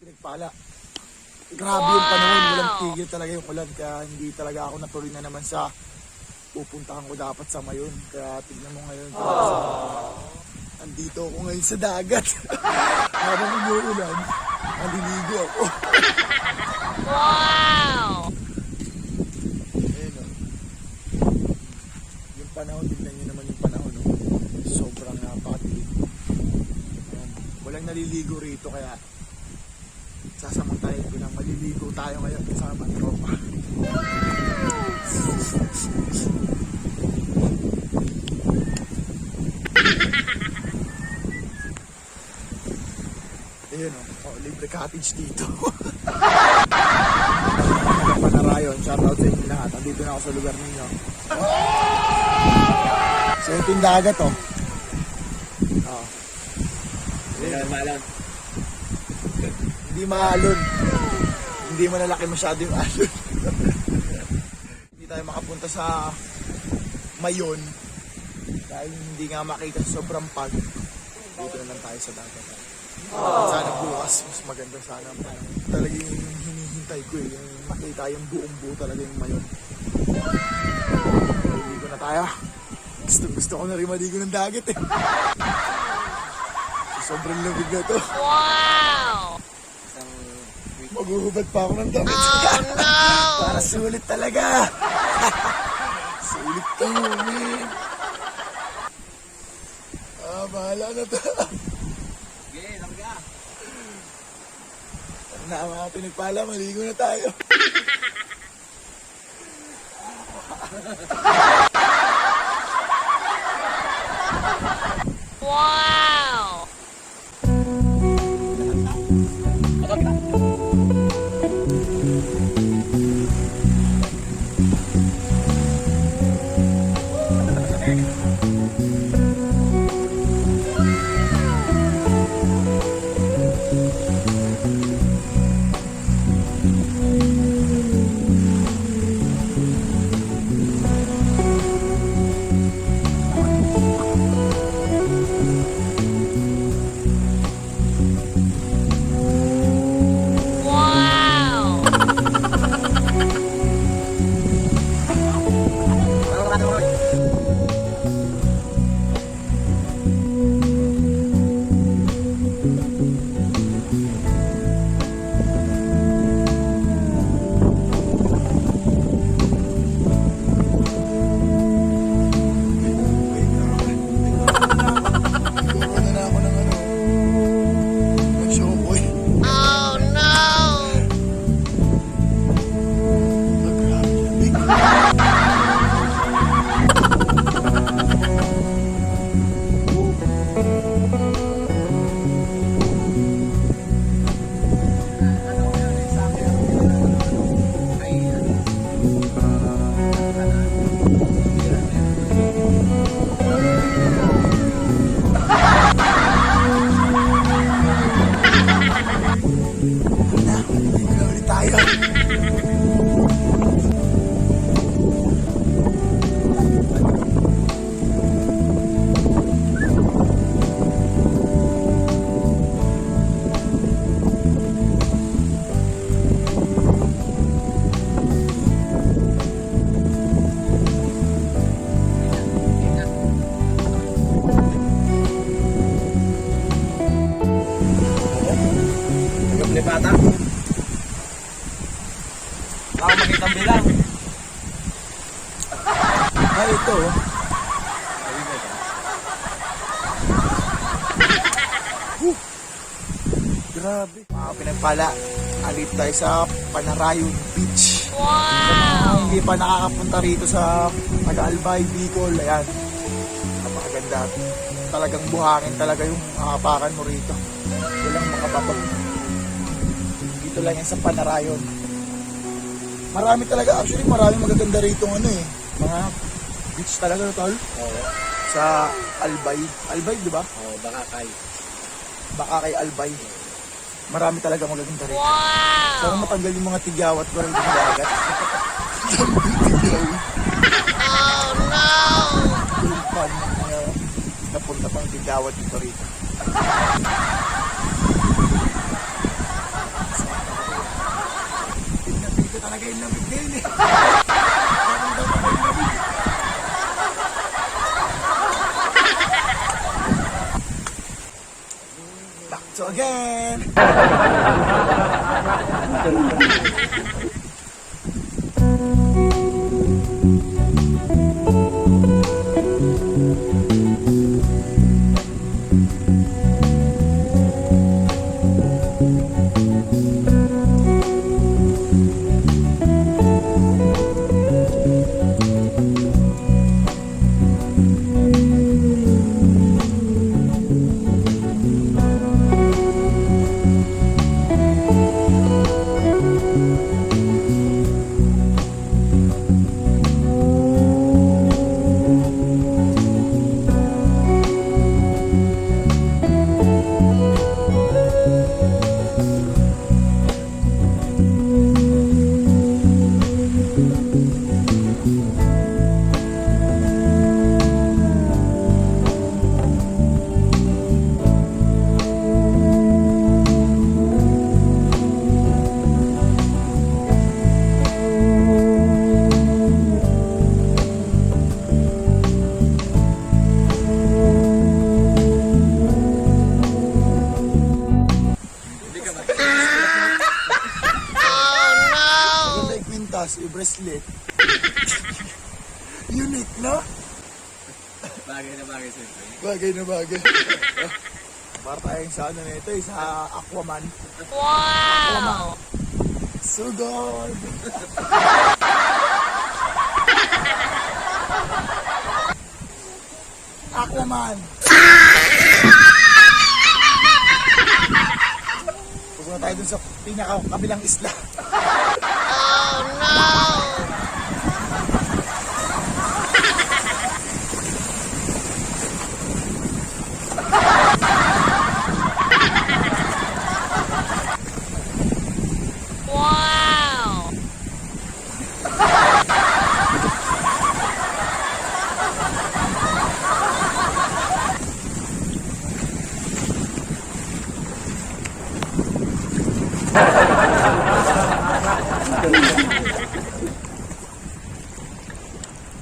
Pinagpala. Grabe yung panahon, walang tigil talaga yung ulan, kaya hindi talaga ako natuloy na naman sa pupuntahan ko dapat sa Mayon. Kaya tignan mo ngayon, andito ako ngayon sa dagat. Habang umuulan, maliligo ako. Wow! Ayun o. Yung panahon, tignan nyo naman yung panahon. Oh. Sobrang napakatilig. Walang naliligo rito, kaya sasamantayin ko lang, maliligo tayo ngayon kasama ng tropa. Ayun o, libre cottage dito. Panarayon, shoutout sa inyo lahat. Andito na ako sa lugar ninyo. So ito yung dagat o. Hindi maalon. Hindi malalaki masyado yung alon. Hindi tayo makapunta sa Mayon dahil hindi nga makita sobrang pag. Dito na lang tayo sa dagat. Sana bukas mas maganda sana. Talagang hinihintay ko yung makita yung buong buo talaga yung Mayon. Maligo na tayo. Gusto ko na rin maligo ng dagat eh. Sobrang lamig na to. Wow! Maghuhubad pa ako ng damit. Oh no! Para sulit talaga. Sulit to, man. Bahala na to. Okay, larga. Na mga pinagpala, maligo na tayo. Wow! Wow! Kuha na ako ng ano. Mag-showboy. Oh no! Grabe, lamig. Maligo na ulit tayo. Nagkaplipata. Ako makita ang bilang. Ito. Grabe. Mga pinagpala, alit tayo sa Panarayon Beach. Wow! Hindi pa nakakapunta rito sa Mag-Albay, Bicol. Ayan. Napakaganda. Talagang buhangin talaga yung hapakan mo rito. Walang makababag. Dito lang yan sa Panarayon. Marami talaga, actually marami magaganda rito ano eh. Mga beach talaga tol. Oo. Sa Albay. Albay, di ba? Oo, baka kay. Baka kay Albay. Marami talaga magaganda rito. Wow! Sana matanggal yung mga tigyawat ko rito sa dagat. Oh no! Yung fun na napunta pang tigyawat dito rito. So again, maganda yung kwintas, yung bracelet. Unique, no? Bagay na bagay siyempre. Bagay na bagay. Para tayong sa ano na ito, sa Aquaman. Wow! Sugod! Aquaman! Pupunta tayo dun sa pinaka-kabilang isla. Oh no! Wow!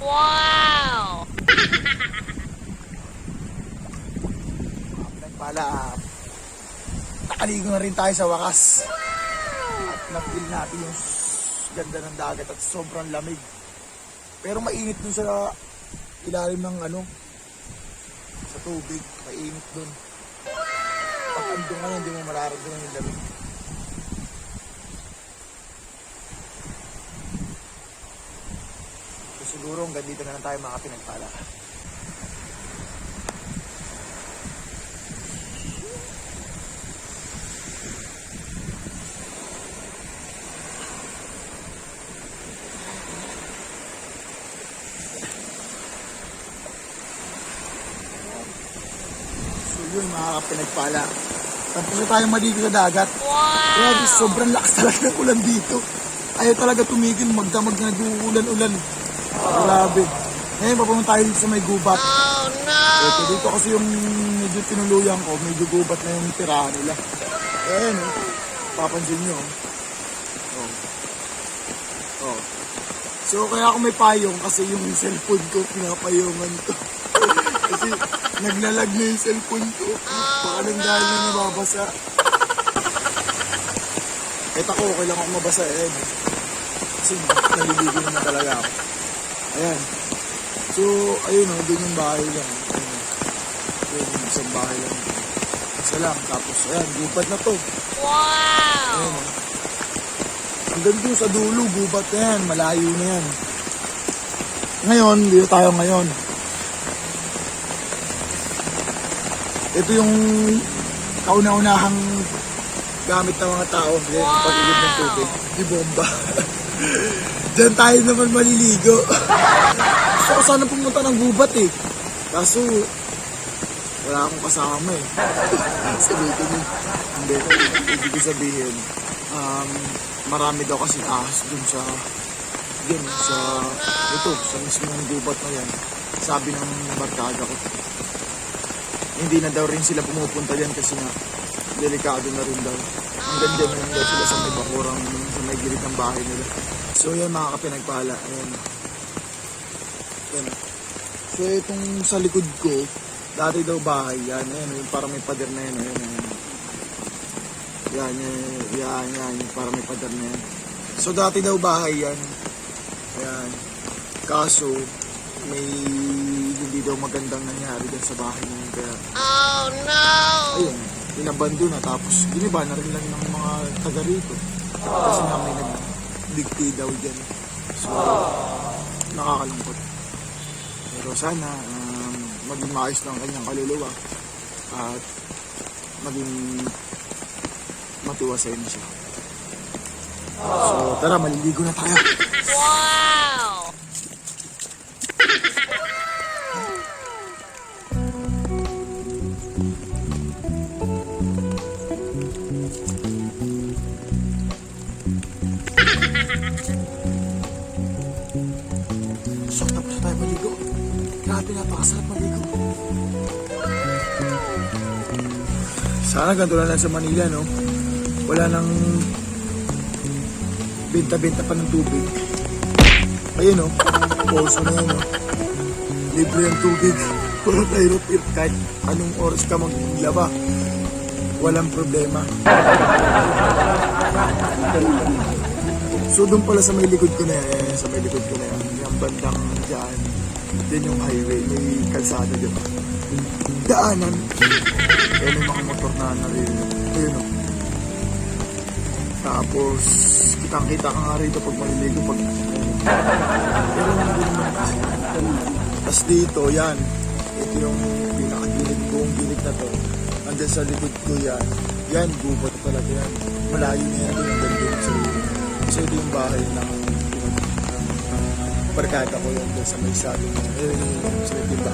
Wow! Nagpala, nakaligo na rin tayo sa wakas. At na-feel natin yung ganda ng dagat at sobrang lamig. Pero mainit dun sa ilalim ng sa tubig. Mainit dun. Pag andun ka hindi mo mararamdaman yung lamig. So siguro hanggang dito na lang tayo mga pinagpala. So yun mga pinagpala. Tapos na tayong maligo sa dagat. Grabe, sobrang lakas talaga ng ulan dito. Ayaw talaga tumigil, magdamag na nag-uulan-ulan. Grabe. Ngayon, papunta tayo dito sa may gubat. Oh no! Ito dito kasi yung medyo tinuluyan ko, medyo gubat na yung tirahan nila. Ayan, papansin nyo. Oh. So, kaya ako may payong kasi yung cellphone ko, pinapayungan ko. Kasi naglalag na yung cellphone ko. Baka nang dahil na nababasa. Kahit ako, okay lang ako mabasa kasi naliligo naman talaga ako. Ayan. So, ayun doon yung bahay lang. Ayun, yung isang bahay lang. Isa lang. Tapos, ayan, gubat na to. Wow! Ayan. Hanggang doon sa dulo, gubat na yan. Malayo na yan. Ngayon, dito tayo ngayon. Ito yung kauna-unahang gamit ng mga tao. Yan, wow! Pag-igib ng tubig. Di bomba. Diyan tayo naman maliligo. Gusto ko sana pumunta ng gubat kaso wala akong kasama sabihin ko hindi, ibig sabihin marami daw kasi ahas dun sa sa mismong gubat na yan. Sabi ng barkada ko, hindi na daw rin sila pumupunta dyan kasi nga delikado na rin daw. Hanggang dyan na rin daw sila sa may bakurang, sa may gilid ng bahay nila. So yan mga kapinagpala, ayan. So itong sa likod ko, dati daw bahay yan, ayan, yung parang may pader na yan, ayan. Yan. Para may pader na yan. So dati daw bahay yan. Ayan. Kaso, may hindi daw magandang nangyari dyan sa bahay na yun. Kaya, Oh no! ayun, inabando na. Tapos, giniba na rin lang ng mga taga rito. Kasi nga may nagdigti daw dyan. So, nakakalungkot. Pero sana, maging maayos lang ang kanyang kaluluwa. At maging matiwasay na siya. So, tara, maliligo na tayo. Wow! So, tapos na tayo maligo. Grabe, napakasarap maligo. Sana ganito lang sa Manila, no? Wala nang benta-benta pa ng tubig. Ayun, no? Poso na yan, no? Libre yung tubig. Wala tayo kahit anong oras ka maglaba. Walang problema. So, doon pala sa may likod ko na yan. Sa may likod ko na yan. Yung bandang dyan. Din yung highway. May kalsada, di ba? Daanan. Ayun yung mga motor na naririnig. Ayun, no? Tapos, kitang-kita ka nga rito pag maliligo. Pag, pero hindi naman kasi. Tapos dito, yan. Ito yung pinakagilid, buong gilid na to. Andyan sa likod ko yan. Yan, gubat talaga yan. Malayo na yan. Doon ang ganda sa likod. Kasi ito yung bahay ng barkada ko yun. Sa may sabi mo. Ayun, sa may timba.